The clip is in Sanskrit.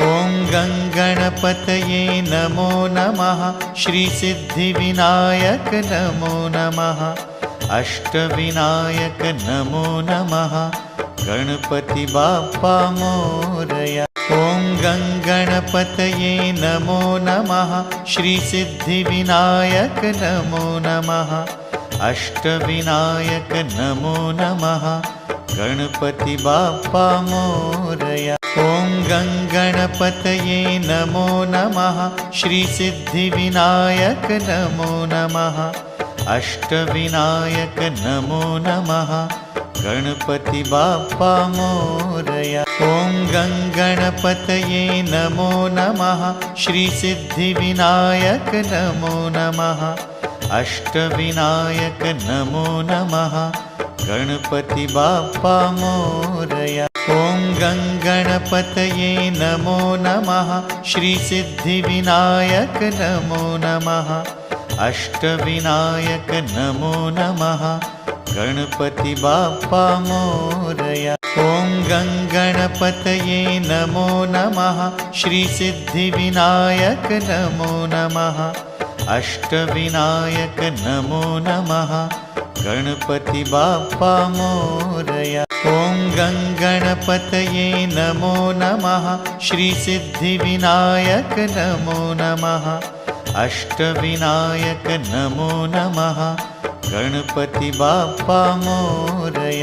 ॐ गङ्गणपतये नमो नमः। श्रीसिद्धिविनायक नमो नमः। अष्टविनायक नमो नमः। गणपति बाप्पा मोरया। ॐ गङ्गणपतये नमो नमः। श्रीसिद्धिविनायक नमो नमः। अष्टविनायक नमो नमः। गणपति बाप्पा मोरया। ॐ गङ्गणपतये नमो नमः। श्रीसिद्धिविनायक नमो नमः। अष्टविनायक नमो नमः। गणपति बाप्पा मोरया। ॐ गङ्गणपतये नमो नमः। श्रीसिद्धिविनायक नमो नमः। अष्टविनायक नमो नमः। गणपति बाप्पा मोरया। ॐ गङ्गणपतये नमो नमः। श्रीसिद्धिविनायक नमो नमः। अष्टविनायक नमो नमः। गणपति बाप्पा मोरया। ॐ गङ्गणपतये नमो नमः। श्रीसिद्धिविनायक नमो नमः। अष्टविनायक नमो नमः। गणपति बाप्पा मोरया। ॐ गङ्गणपतये नमो नमः। श्रीसिद्धिविनायक नमो नमः। अष्टविनायक नमो नमः। गणपति बाप्पा मोरया।